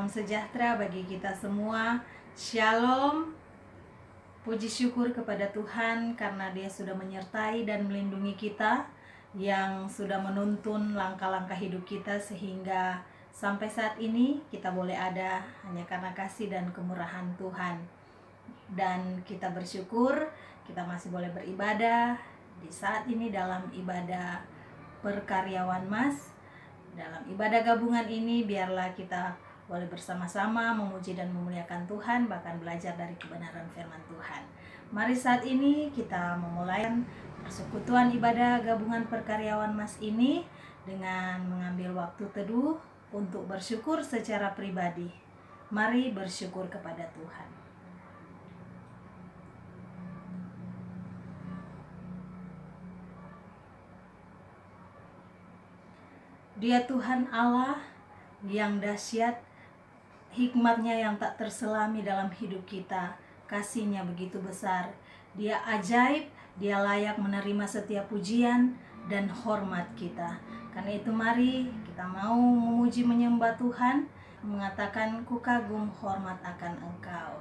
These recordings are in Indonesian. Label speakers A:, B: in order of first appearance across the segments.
A: Salam sejahtera bagi kita semua. Shalom. Puji syukur kepada Tuhan karena Dia sudah menyertai dan melindungi kita, yang sudah menuntun langkah-langkah hidup kita sehingga sampai saat ini kita boleh ada hanya karena kasih dan kemurahan Tuhan. Dan kita bersyukur kita masih boleh beribadah di saat ini dalam ibadah Perkaryawan Mas. Dalam ibadah gabungan ini biarlah kita boleh bersama-sama memuji dan memuliakan Tuhan, bahkan belajar dari kebenaran firman Tuhan. Mari saat ini kita memulai persekutuan ibadah gabungan Perkaryawan Mas ini dengan mengambil waktu teduh untuk bersyukur secara pribadi. Mari bersyukur kepada Tuhan. Dia Tuhan Allah yang dahsyat, hikmat-Nya yang tak terselami dalam hidup kita, kasih-Nya begitu besar. Dia ajaib, Dia layak menerima setiap pujian dan hormat kita. Karena itu mari kita mau memuji menyembah Tuhan, mengatakan ku kagum hormat akan Engkau.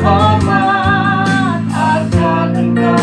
B: Hormat akan Engkau.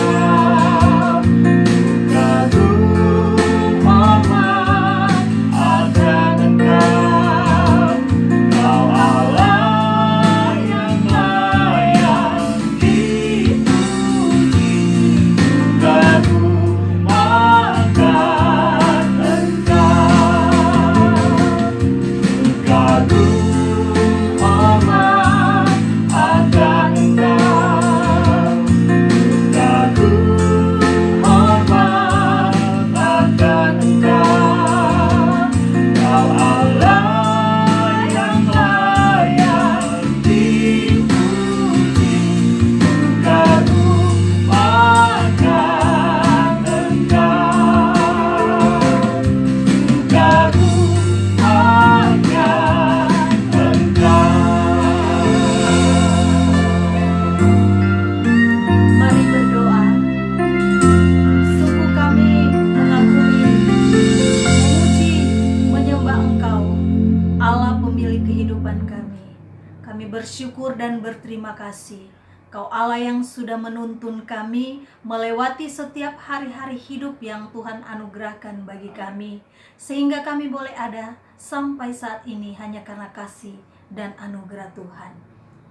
A: bersyukur dan berterima kasih. Kau Allah yang sudah menuntun kami melewati setiap hari-hari hidup yang Tuhan anugerahkan bagi kami, sehingga kami boleh ada sampai saat ini hanya karena kasih dan anugerah Tuhan.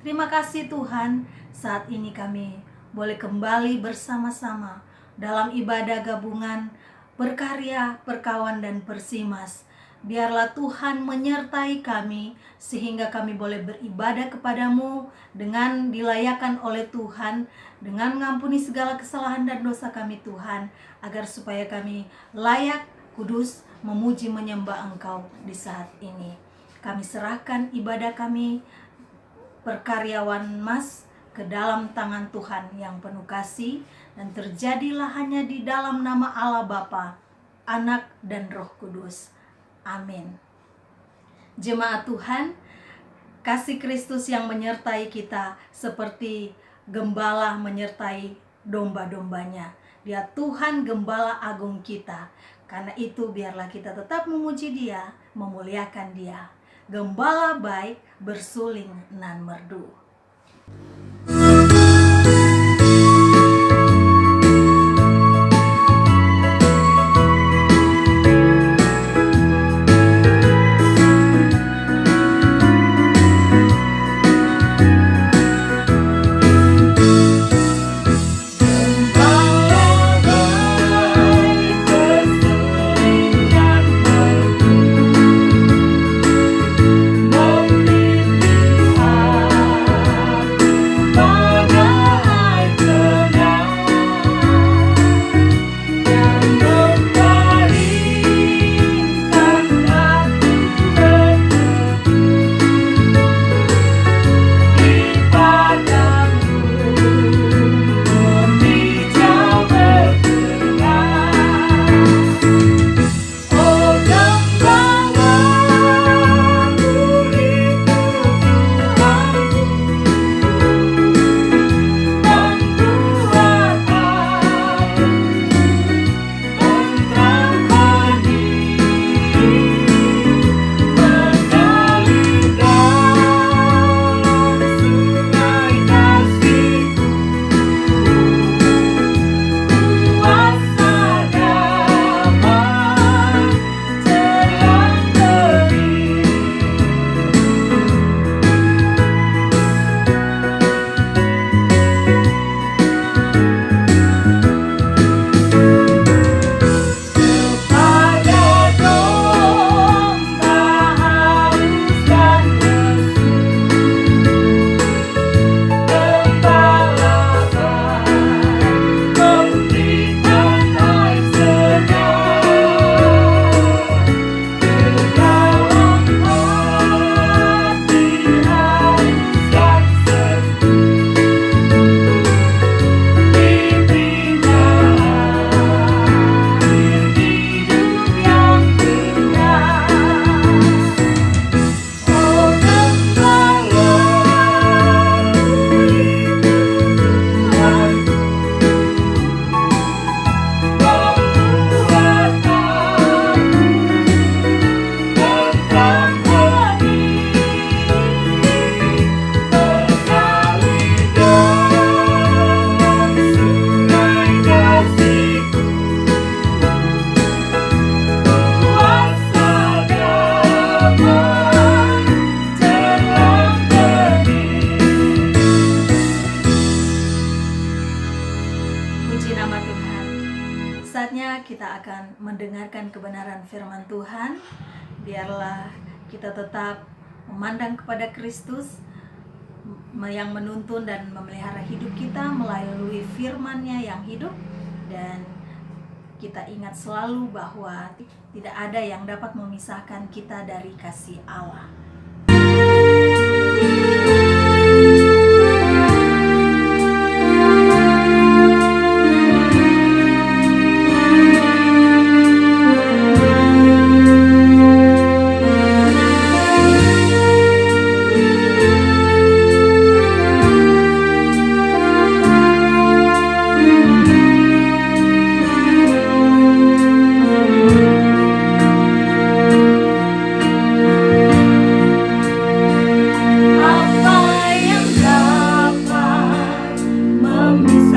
A: Terima kasih Tuhan, saat ini kami boleh kembali bersama-sama dalam ibadah gabungan berkarya, perkawan, dan persimas. Biarlah Tuhan menyertai kami sehingga kami boleh beribadah kepadamu dengan dilayakan oleh Tuhan, dengan mengampuni segala kesalahan dan dosa kami Tuhan, agar supaya kami layak, kudus, memuji menyembah Engkau di saat ini. Kami serahkan ibadah kami, perkaryawan Mas, ke dalam tangan Tuhan yang penuh kasih, dan terjadilah hanya di dalam nama Allah Bapa, Anak, dan Roh Kudus. Amin. Jemaat Tuhan, kasih Kristus yang menyertai kita seperti gembala menyertai domba-dombanya. Dia Tuhan gembala agung kita. Karena itu biarlah kita tetap memuji Dia, memuliakan Dia. Gembala baik bersuling nan merdu. Kita akan mendengarkan kebenaran firman Tuhan. Biarlah kita tetap memandang kepada Kristus yang menuntun dan memelihara hidup kita melalui firman-Nya yang hidup. Dan kita ingat selalu bahwa tidak ada yang dapat memisahkan kita dari kasih Allah.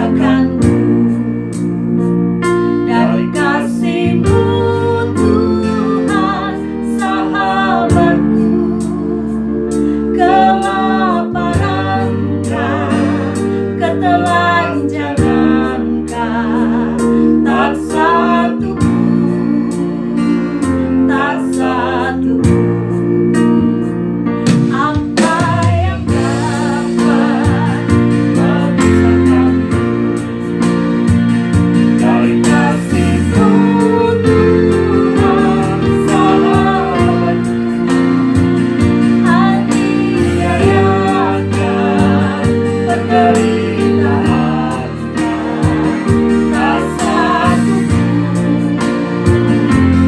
A: akanku. Dari kasih-Mu Tuhan, sahabatku, kelaparan ketelanjangan tak satu pun, tak satu pun. Apa yang dapat memisahkanku dari kasih-Mu Tuhan, sahabatku, aniayakan penderitaan tak satu pun,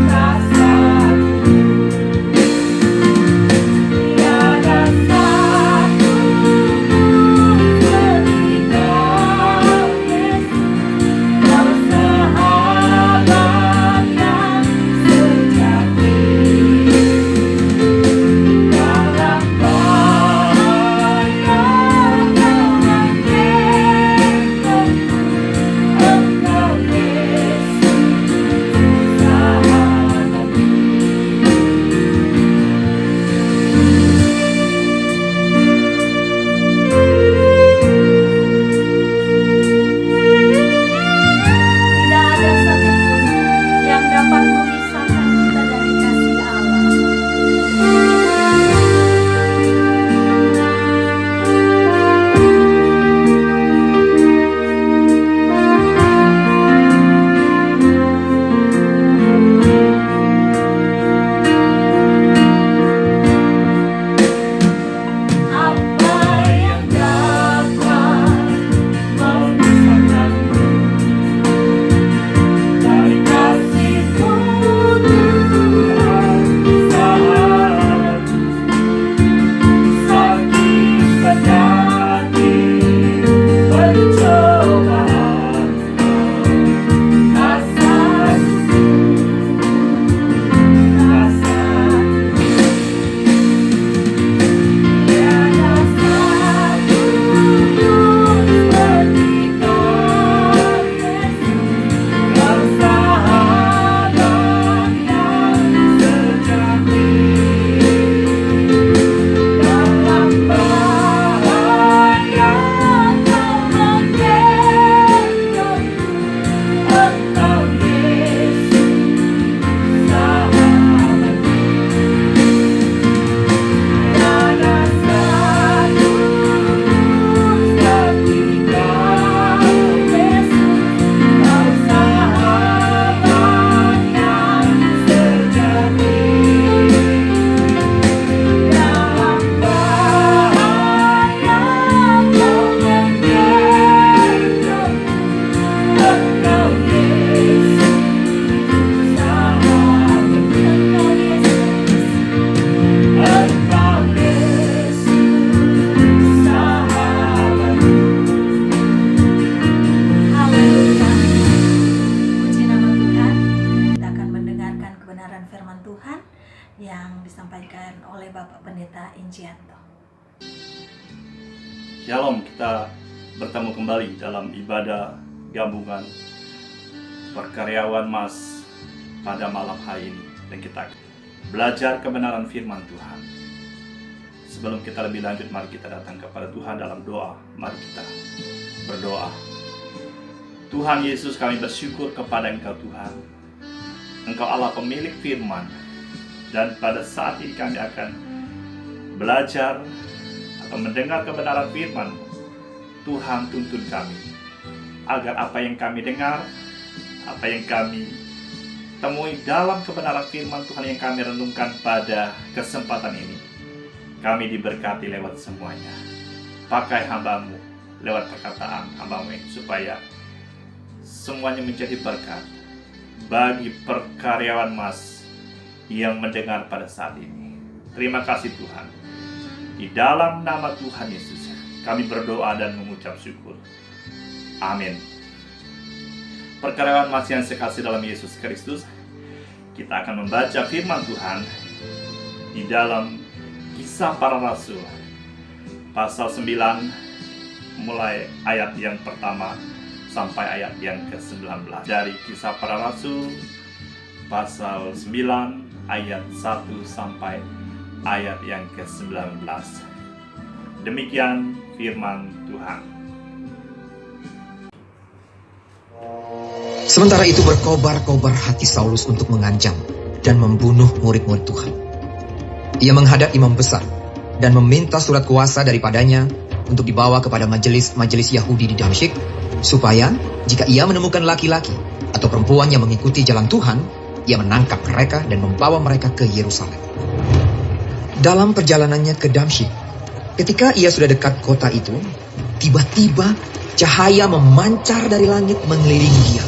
A: tak satu pun. Tiada satu pun ketika Yesus, Kau sahabat yang sejati. Dalam bahaya Kau mengendongku, Engkau Yesus, sahabatku. Tidak ada satupun yang dapat memisahkan kita dari kasih Allah. Apa yang dapat memisahkanku dari kasih-Mu Tuhan, sahabatku? Sakit penyakit pencobaan tak satu pun, tak satu pun. Tiada satu pun ketika Yesus, Kau sahabat yang sejati. Dalam bahaya Kau mengendongku, Engkau Yesus, sahabatku. Tiada satu pun ketika Yesus, Kau sahabat yang sejati. Dalam bahaya Kau mengendongku, Engkau Yesus, sahabatku. Engkau Yesus, sahabatku. Haleluya. Puji nama Tuhan. Kita akan mendengarkan kebenaran firman Tuhan yang disampaikan oleh Bapak Pendeta Injianto.
B: Shalom, kita bertemu kembali dalam ibadah gabungan perkaryawan Mas pada malam hari ini, dan kita belajar kebenaran firman Tuhan. Sebelum kita lebih lanjut, mari kita datang kepada Tuhan dalam doa. Mari kita berdoa. Tuhan Yesus, kami bersyukur kepada Engkau Tuhan. Engkau Allah pemilik firman, dan pada saat ini kami akan belajar atau mendengar kebenaran firman. Tuhan, tuntun kami agar apa yang kami dengar, apa yang kami temui dalam kebenaran firman Tuhan yang kami renungkan pada kesempatan ini, kami diberkati lewat semuanya. Pakai hamba-Mu lewat perkataan hamba-Mu ini, supaya semuanya menjadi berkat bagi perkaryawan Mas yang mendengar pada saat ini. Terima kasih Tuhan. Di dalam nama Tuhan Yesus kami berdoa dan mengucap syukur. Amin. Perkaryawan Mas yang sekasih dalam Yesus Kristus, kita akan membaca firman Tuhan di dalam Kisah Para Rasul pasal 9 mulai ayat yang pertama sampai ayat yang ke-19. Dari Kisah Para Rasul pasal 9 ayat 1 sampai ayat yang ke-19. Demikian firman Tuhan.
C: Sementara itu berkobar-kobar hati Saulus untuk mengancam dan membunuh murid-murid Tuhan. Ia menghadap imam besar dan meminta surat kuasa daripadanya untuk dibawa kepada majelis Yahudi di Damsyik, supaya jika ia menemukan laki-laki atau perempuan yang mengikuti jalan Tuhan, ia menangkap mereka dan membawa mereka ke Yerusalem. Dalam perjalanannya ke Damsyik, ketika ia sudah dekat kota itu, tiba-tiba cahaya memancar dari langit mengelilingi dia.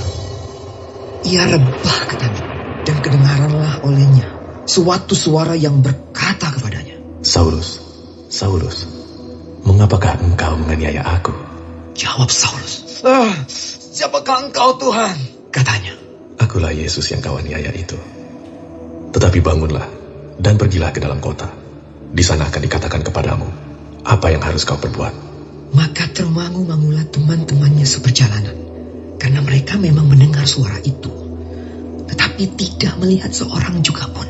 C: Ia rebah katanya, dan kedengaranlah olehnya suatu suara yang berkata kepadanya,
D: Saulus, Saulus, mengapakah engkau menganiaya aku?
C: Jawab Saulus, siapakah engkau Tuhan? Katanya,
D: Akulah Yesus yang kau aniaya itu. Tetapi bangunlah dan pergilah ke dalam kota. Di sana akan dikatakan kepadamu apa yang harus kau perbuat.
C: Maka termangu-mangulah teman-temannya seperjalanan, karena mereka memang mendengar suara itu, tetapi tidak melihat seorang juga pun.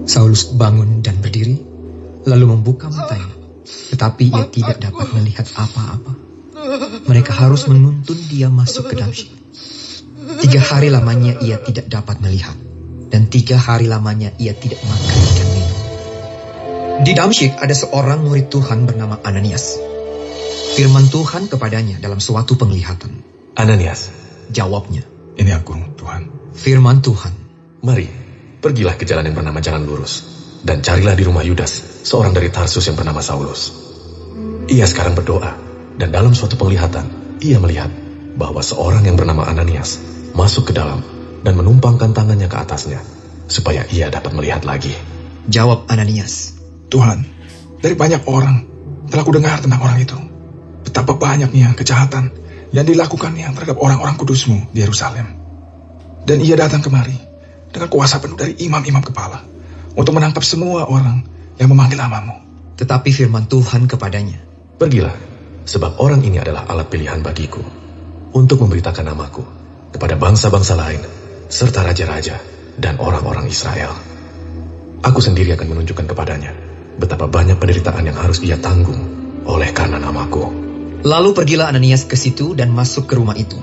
C: Saulus bangun dan berdiri, lalu membuka matanya, tetapi ia tidak dapat melihat apa-apa. Mereka harus menuntun dia masuk ke Damsyik. 3 hari lamanya ia tidak dapat melihat, dan 3 hari lamanya ia tidak makan dan minum. Di Damsyik ada seorang murid Tuhan bernama Ananias. Firman Tuhan kepadanya dalam suatu penglihatan.
D: Ananias,
C: Jawabnya,
E: Ini aku, Tuhan.
C: firman Tuhan.
D: mari, pergilah ke jalan yang bernama Jalan Lurus, dan carilah di rumah Yudas, seorang dari Tarsus yang bernama Saulus. Ia sekarang berdoa, dan dalam suatu penglihatan, ia melihat bahwa seorang yang bernama Ananias masuk ke dalam dan menumpangkan tangannya ke atasnya, supaya ia dapat melihat lagi.
C: Jawab Ananias,
E: Tuhan, dari banyak orang telah kudengar tentang orang itu. Betapa banyaknya kejahatan yang dilakukannya terhadap orang-orang kudus-Mu di Yerusalem. Dan ia datang kemari dengan kuasa penuh dari imam-imam kepala untuk menangkap semua orang yang memanggil nama-Mu.
C: tetapi firman Tuhan kepadanya,
D: Pergilah, sebab orang ini adalah alat pilihan bagiku, untuk memberitakan namaku kepada bangsa-bangsa lain, serta raja-raja dan orang-orang Israel. Aku sendiri akan menunjukkan kepadanya betapa banyak penderitaan yang harus ia tanggung oleh karena namaku.
C: Lalu pergilah Ananias ke situ dan masuk ke rumah itu.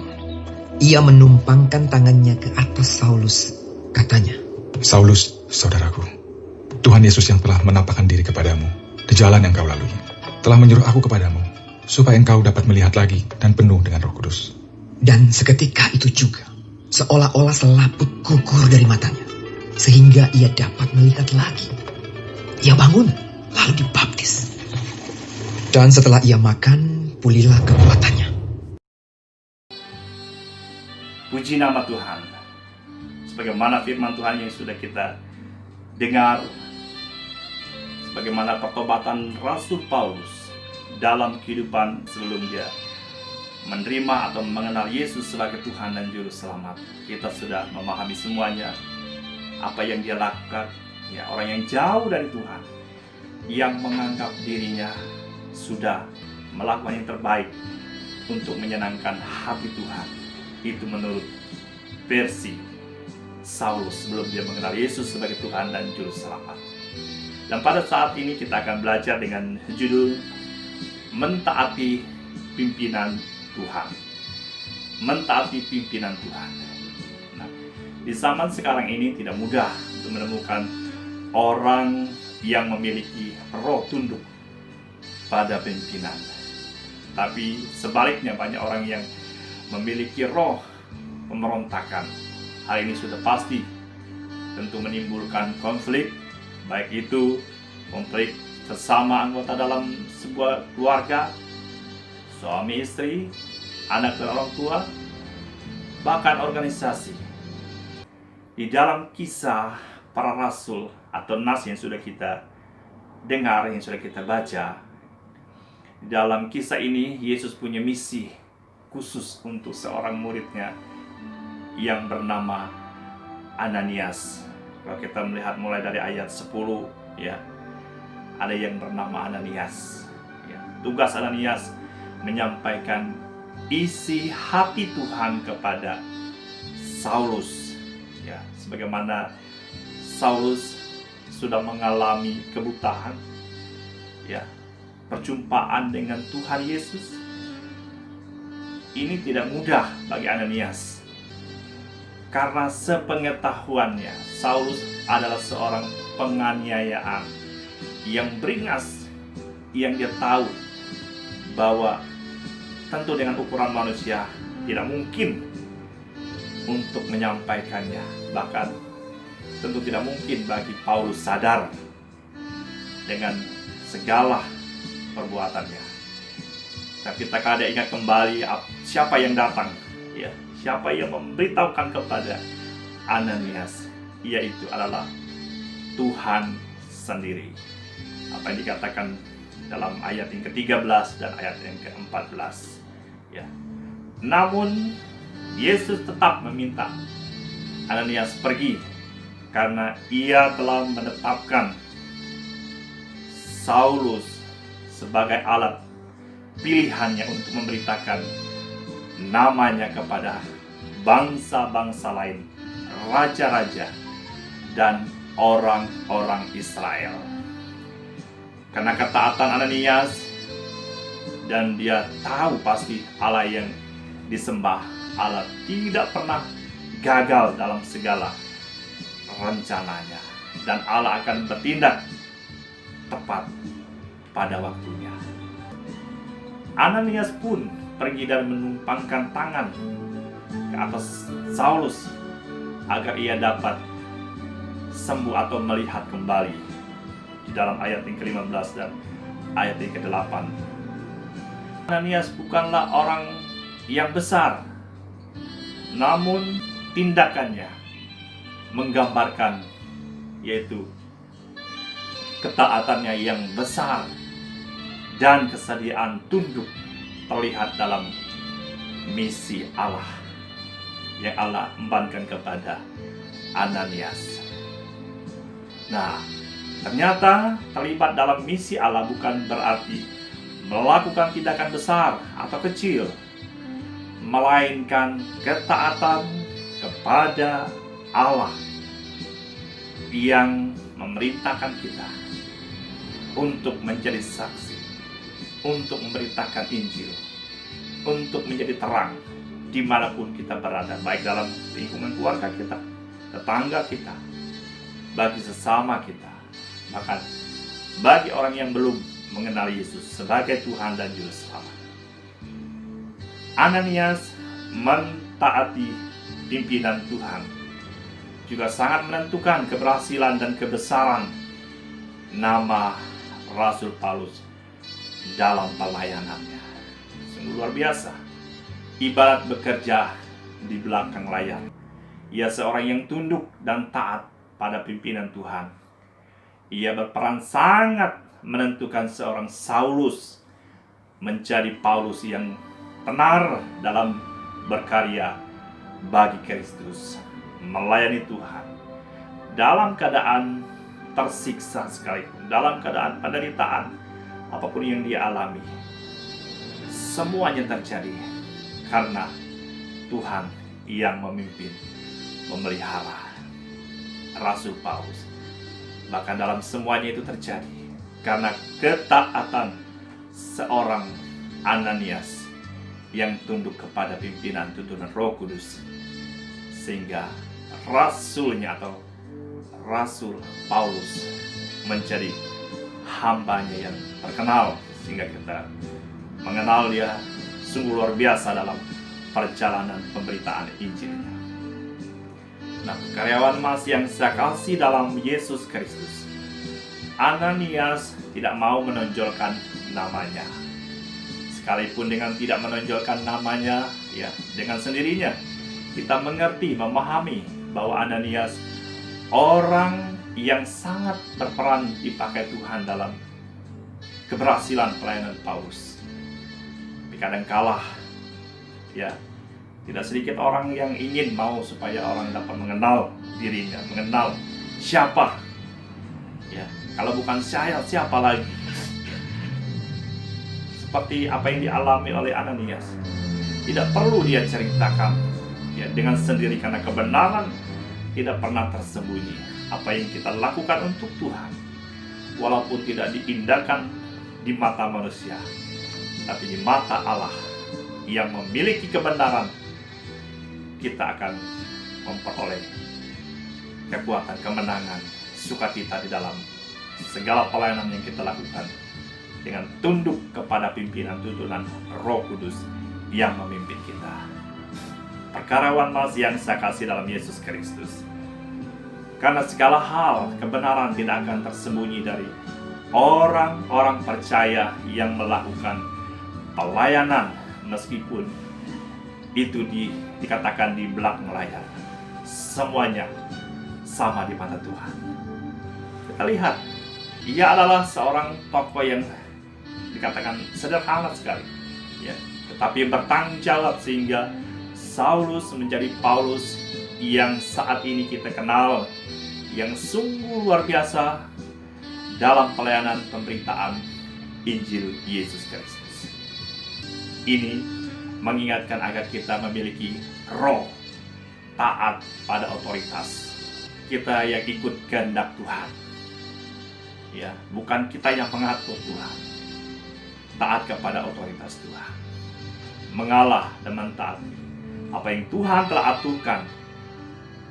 C: Ia menumpangkan tangannya ke atas Saulus. Katanya,
E: Saulus, saudaraku, Tuhan Yesus yang telah menampakkan diri kepadamu di jalan yang kau lalui, telah menyuruh aku kepadamu, supaya engkau dapat melihat lagi dan penuh dengan Roh Kudus.
C: dan seketika itu juga, seolah-olah selaput gugur dari matanya, sehingga ia dapat melihat lagi. Ia bangun, lalu dibaptis. Dan setelah ia makan, pulihlah kekuatannya.
B: Puji nama Tuhan. Sebagaimana firman Tuhan yang sudah kita dengar, sebagaimana pertobatan Rasul Paulus dalam kehidupan sebelum dia menerima atau mengenal Yesus sebagai Tuhan dan Juru Selamat. Kita sudah memahami semuanya, apa yang dia lakukan. Ya, orang yang jauh dari Tuhan, yang menganggap dirinya sudah melakukan yang terbaik untuk menyenangkan hati Tuhan. Itu menurut versi Saulus sebelum dia mengenal Yesus sebagai Tuhan dan Juru Selamat. Dan pada saat ini kita akan belajar dengan judul Mentaati Pimpinan Tuhan. Mentaati pimpinan Tuhan. Nah, di zaman sekarang ini tidak mudah untuk menemukan orang yang memiliki roh tunduk pada pimpinan. Tapi sebaliknya banyak orang yang memiliki roh pemberontakan. Hal ini sudah pasti tentu menimbulkan konflik, baik itu konflik sesama anggota dalam sebuah keluarga, suami istri, anak dan orang tua, bahkan organisasi. Di dalam Kisah Para Rasul atau nas yang sudah kita dengar, yang sudah kita baca, di dalam kisah ini Yesus punya misi khusus untuk seorang muridnya yang bernama Ananias. Kalau kita melihat mulai dari ayat 10, ya, ada yang bernama Ananias. Ya, tugas Ananias menyampaikan isi hati Tuhan kepada Saulus. Ya, sebagaimana Saulus sudah mengalami kebutaan, ya, perjumpaan dengan Tuhan Yesus. Ini tidak mudah bagi Ananias, karena sepengetahuannya Saulus adalah seorang penganiayaan yang beringas, yang dia tahu bahwa tentu dengan ukuran manusia tidak mungkin untuk menyampaikannya. Bahkan tentu tidak mungkin bagi Paulus sadar dengan segala perbuatannya. Tapi kita kadang ingat kembali siapa yang datang, ya, siapa yang memberitahukan kepada Ananias, yaitu adalah Tuhan sendiri. Apa yang dikatakan dalam ayat yang ke-13 dan ayat yang ke-14. Ya. Namun Yesus tetap meminta Ananias pergi, karena ia telah menetapkan Saulus sebagai alat pilihannya untuk memberitakan namanya kepada bangsa-bangsa lain, raja-raja, dan orang-orang Israel. Karena ketaatan Ananias, dan dia tahu pasti Allah yang disembah, Allah tidak pernah gagal dalam segala rencananya, dan Allah akan bertindak tepat pada waktunya. Ananias pun pergi dan menumpangkan tangan ke atas Saulus agar ia dapat sembuh atau melihat kembali, di dalam ayat yang ke-15 dan ayat yang ke-8. Ananias bukanlah orang yang besar, namun tindakannya menggambarkan yaitu ketaatannya yang besar dan kesediaan tunduk terlihat dalam misi Allah yang Allah embankan kepada Ananias. Nah, ternyata terlibat dalam misi Allah bukan berarti melakukan tindakan besar atau kecil, melainkan ketaatan kepada Allah yang memerintahkan kita untuk menjadi saksi, untuk memberitakan Injil, untuk menjadi terang dimanapun kita berada, baik dalam lingkungan keluarga kita, tetangga kita, bagi sesama kita, bahkan bagi orang yang belum mengenal Yesus sebagai Tuhan dan Juru Selamat. Ananias mentaati pimpinan Tuhan juga sangat menentukan keberhasilan dan kebesaran nama Rasul Paulus dalam pelayanannya. Sungguh luar biasa, ibarat bekerja di belakang layar. Ia seorang yang tunduk dan taat pada pimpinan Tuhan. Ia berperan sangat menentukan seorang Saulus menjadi Paulus yang tenar dalam berkarya bagi Kristus, melayani Tuhan dalam keadaan tersiksa sekalipun, dalam keadaan penderitaan apapun yang dia alami. Semuanya terjadi karena Tuhan yang memimpin, memelihara Rasul Paulus. Bahkan dalam semuanya itu terjadi karena ketaatan seorang Ananias yang tunduk kepada pimpinan tuntunan Roh Kudus, sehingga rasulnya atau Rasul Paulus menjadi hambanya yang terkenal, sehingga kita mengenal dia sungguh luar biasa dalam perjalanan pemberitaan Injilnya. Nah, karyawan emas yang saya kasih dalam Yesus Kristus, Ananias tidak mau menonjolkan namanya. Sekalipun dengan tidak menonjolkan namanya, ya, dengan sendirinya kita mengerti, memahami bahwa Ananias orang yang sangat berperan dipakai Tuhan dalam keberhasilan pelayanan Paulus. Tapi kadangkala, ya, tidak sedikit orang yang ingin mau supaya orang dapat mengenal dirinya, mengenal siapa. Ya, kalau bukan saya, siapa lagi? Seperti apa yang dialami oleh Ananias. tidak perlu dia ceritakan ya dengan sendiri, karena kebenaran tidak pernah tersembunyi. Apa yang kita lakukan untuk Tuhan, walaupun tidak diindahkan di mata manusia, tapi di mata Allah yang memiliki kebenaran, kita akan memperoleh kekuatan, kemenangan, sukacita di dalam segala pelayanan yang kita lakukan, dengan tunduk kepada pimpinan tuntunan Roh Kudus yang memimpin kita. Perkarawan Mas yang saya kasih dalam Yesus Kristus, karena segala hal kebenaran tidak akan tersembunyi dari orang-orang percaya yang melakukan pelayanan, meskipun itu dikatakan di belakang layar. Semuanya sama di mata Tuhan. Kita lihat, ia adalah seorang tokoh yang dikatakan sederhana sekali, ya, tetapi bertanggung jawab sehingga Saulus menjadi Paulus yang saat ini kita kenal, yang sungguh luar biasa dalam pelayanan pemberitaan Injil Yesus Kristus. Ini mengingatkan agar kita memiliki roh taat pada otoritas. Kita yang ikut kehendak Tuhan, ya, bukan kita yang mengatur Tuhan. Taat kepada otoritas Tuhan, mengalah dan mentaati apa yang Tuhan telah aturkan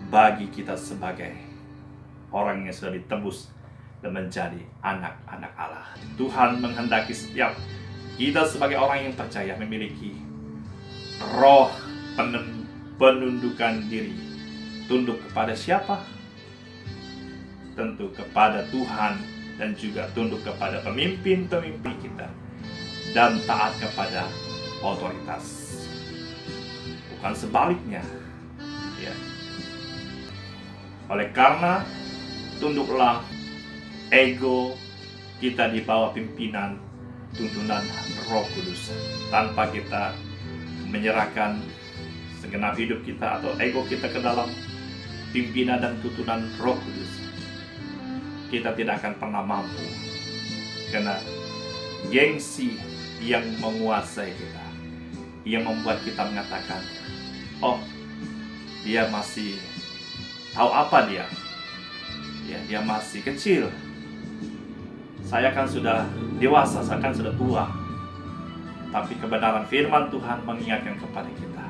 B: bagi kita sebagai orang yang sudah ditebus dan menjadi anak-anak Allah. Tuhan menghendaki setiap kita sebagai orang yang percaya memiliki roh penundukan diri. Tunduk kepada siapa? Tentu kepada Tuhan, dan juga tunduk kepada pemimpin-pemimpin kita, dan taat kepada otoritas. Bukan sebaliknya, ya. Oleh karena tunduklah, ego kita di bawah pimpinan tuntunan Roh Kudus, tanpa kita menyerahkan segenap hidup kita atau ego kita ke dalam pimpinan dan tuntunan Roh Kudus. Kita tidak akan pernah mampu, karena gengsi yang menguasai kita, yang membuat kita mengatakan, oh, dia masih tahu apa dia, ya, dia masih kecil, saya kan sudah dewasa, saya kan sudah tua. Tapi kebenaran firman Tuhan mengingatkan kepada kita,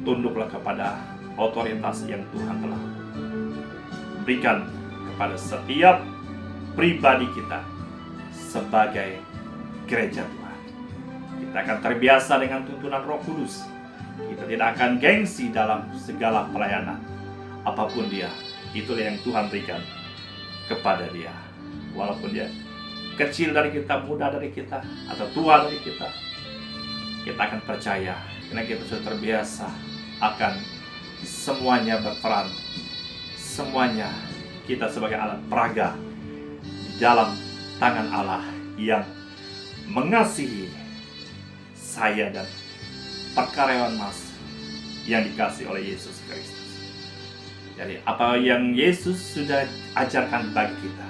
B: tunduklah kepada otoritas yang Tuhan telah berikan kepada setiap pribadi kita sebagai gereja Tuhan. Kita akan terbiasa dengan tuntunan Roh Kudus. Kita tidak akan gengsi dalam segala pelayanan, apapun dia. Itulah yang Tuhan berikan kepada dia. Walaupun dia kecil dari kita, muda dari kita, atau tua dari kita akan percaya, karena kita sudah terbiasa akan semuanya berperan. Semuanya kita sebagai alat peraga di dalam tangan Allah yang mengasihi saya dan perkaryawan Mas yang dikasih oleh Yesus Kristus. Jadi apa yang Yesus sudah ajarkan bagi kita,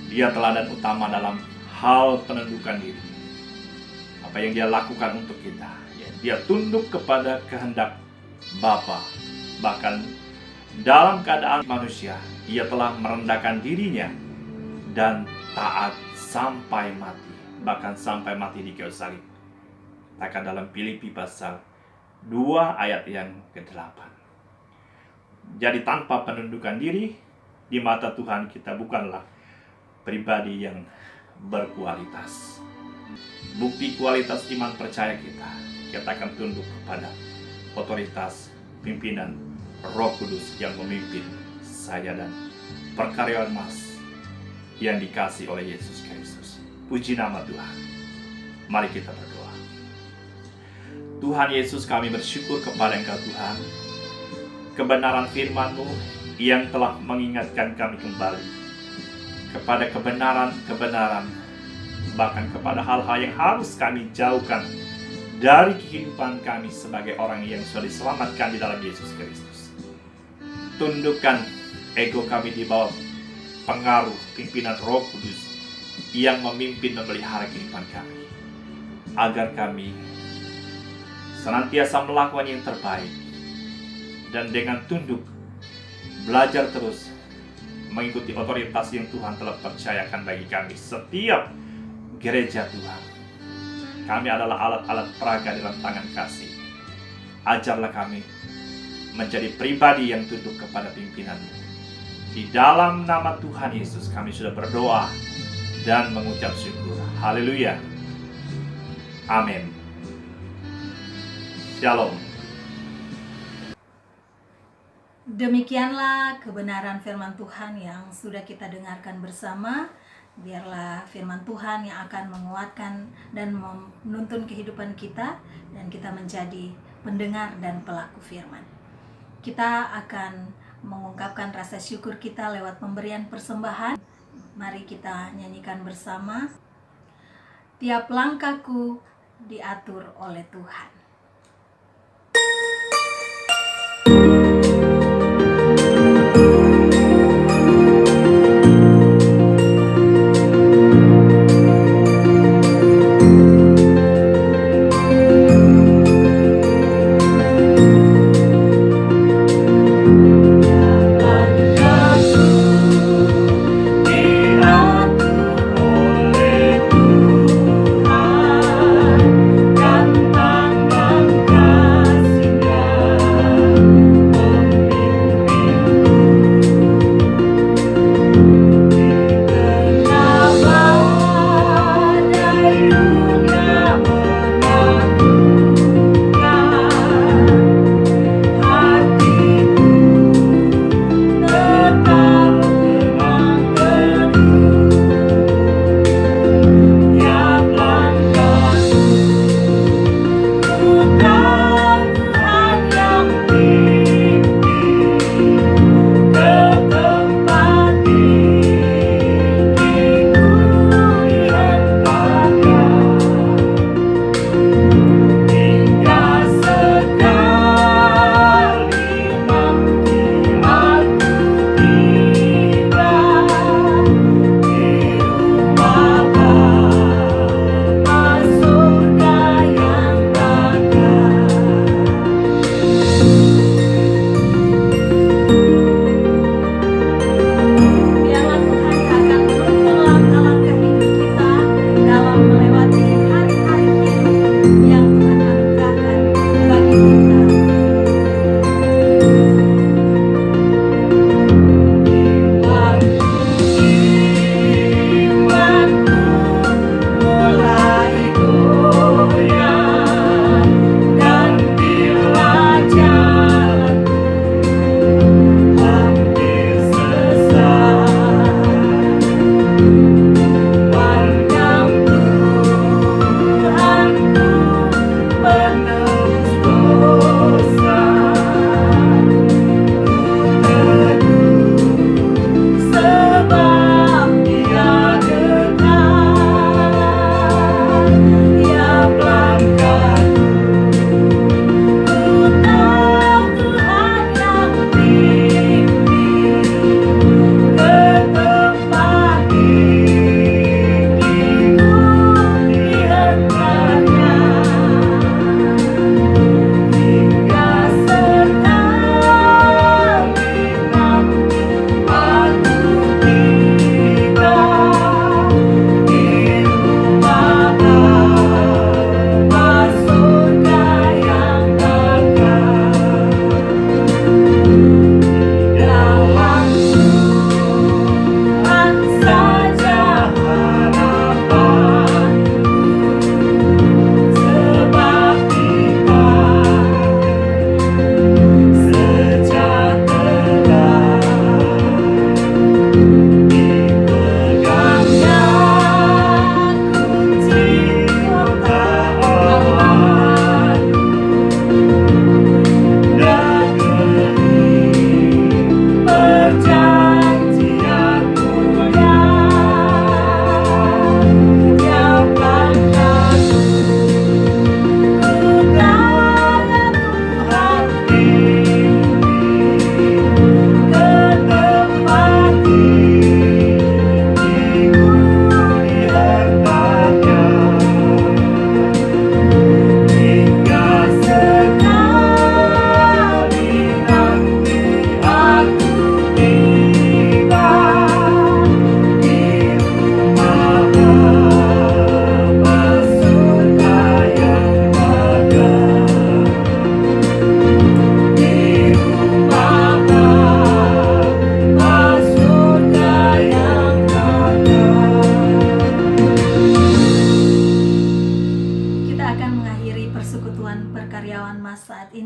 B: dia teladan utama dalam hal penundukan diri. Apa yang dia lakukan untuk kita, ya, dia tunduk kepada kehendak Bapa. Bahkan dalam keadaan manusia, ia telah merendahkan dirinya dan taat sampai mati, bahkan sampai mati di kayu salib. Katakan dalam Filipi pasal 2 ayat yang ke-8. Jadi tanpa penundukan diri di mata Tuhan, kita bukanlah pribadi yang berkualitas. Bukti kualitas iman percaya kita akan tunduk kepada otoritas pimpinan Roh Kudus yang memimpin saya dan perkaryawan Mas yang dikasih oleh Yesus Kristus. Puji nama Tuhan. Mari kita berdoa. Tuhan Yesus, kami bersyukur kepada Engkau Tuhan, kebenaran firman-Mu yang telah mengingatkan kami kembali kepada kebenaran-kebenaran, bahkan kepada hal-hal yang harus kami jauhkan dari kehidupan kami sebagai orang yang sudah diselamatkan di dalam Yesus Kristus. Tundukkan ego kami di bawah pengaruh pimpinan Roh Kudus yang memimpin memelihara kehidupan kami, agar kami senantiasa melakukan yang terbaik, dan dengan tunduk belajar terus mengikuti otoritas yang Tuhan telah percayakan bagi kami setiap gereja Tuhan. Kami adalah alat-alat peraga dalam tangan kasih. Ajarlah kami menjadi pribadi yang tunduk kepada pimpinan-Mu. Di dalam nama Tuhan Yesus kami sudah berdoa dan mengucap syukur. Haleluya. Amin. Shalom.
A: Demikianlah kebenaran firman Tuhan yang sudah kita dengarkan bersama. Biarlah firman Tuhan yang akan menguatkan dan menuntun kehidupan kita, dan kita menjadi pendengar dan pelaku firman. Kita akan mengungkapkan rasa syukur kita lewat pemberian persembahan. Mari kita nyanyikan bersama. Tiap langkahku diatur oleh Tuhan.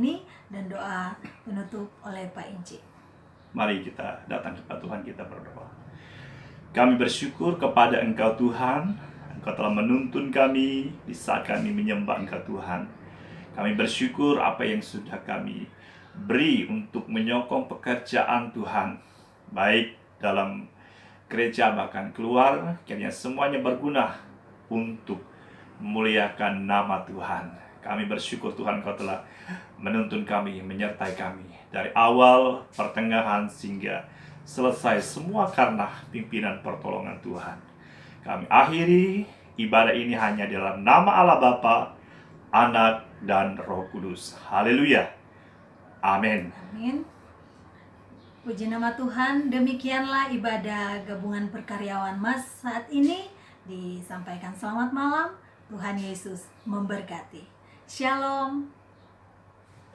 A: ini dan doa penutup oleh Pak Inci.
B: Mari kita datang kepada Tuhan, kita berdoa. Kami bersyukur kepada Engkau Tuhan, Engkau telah menuntun kami di saat kami menyembah Engkau Tuhan. Kami bersyukur apa yang sudah kami beri untuk menyokong pekerjaan Tuhan, baik dalam gereja bahkan keluar, kiranya semuanya berguna untuk memuliakan nama Tuhan. Kami bersyukur Tuhan Engkau telah menuntun kami, menyertai kami dari awal, pertengahan, hingga selesai, semua karena pimpinan pertolongan Tuhan. Kami akhiri ibadah ini hanya dalam nama Allah Bapa, Anak, dan Roh Kudus. Haleluya. Amin.
A: Amin. Puji nama Tuhan, demikianlah ibadah gabungan perkaryawan Mas saat ini. Disampaikan selamat malam, Tuhan Yesus memberkati. Shalom.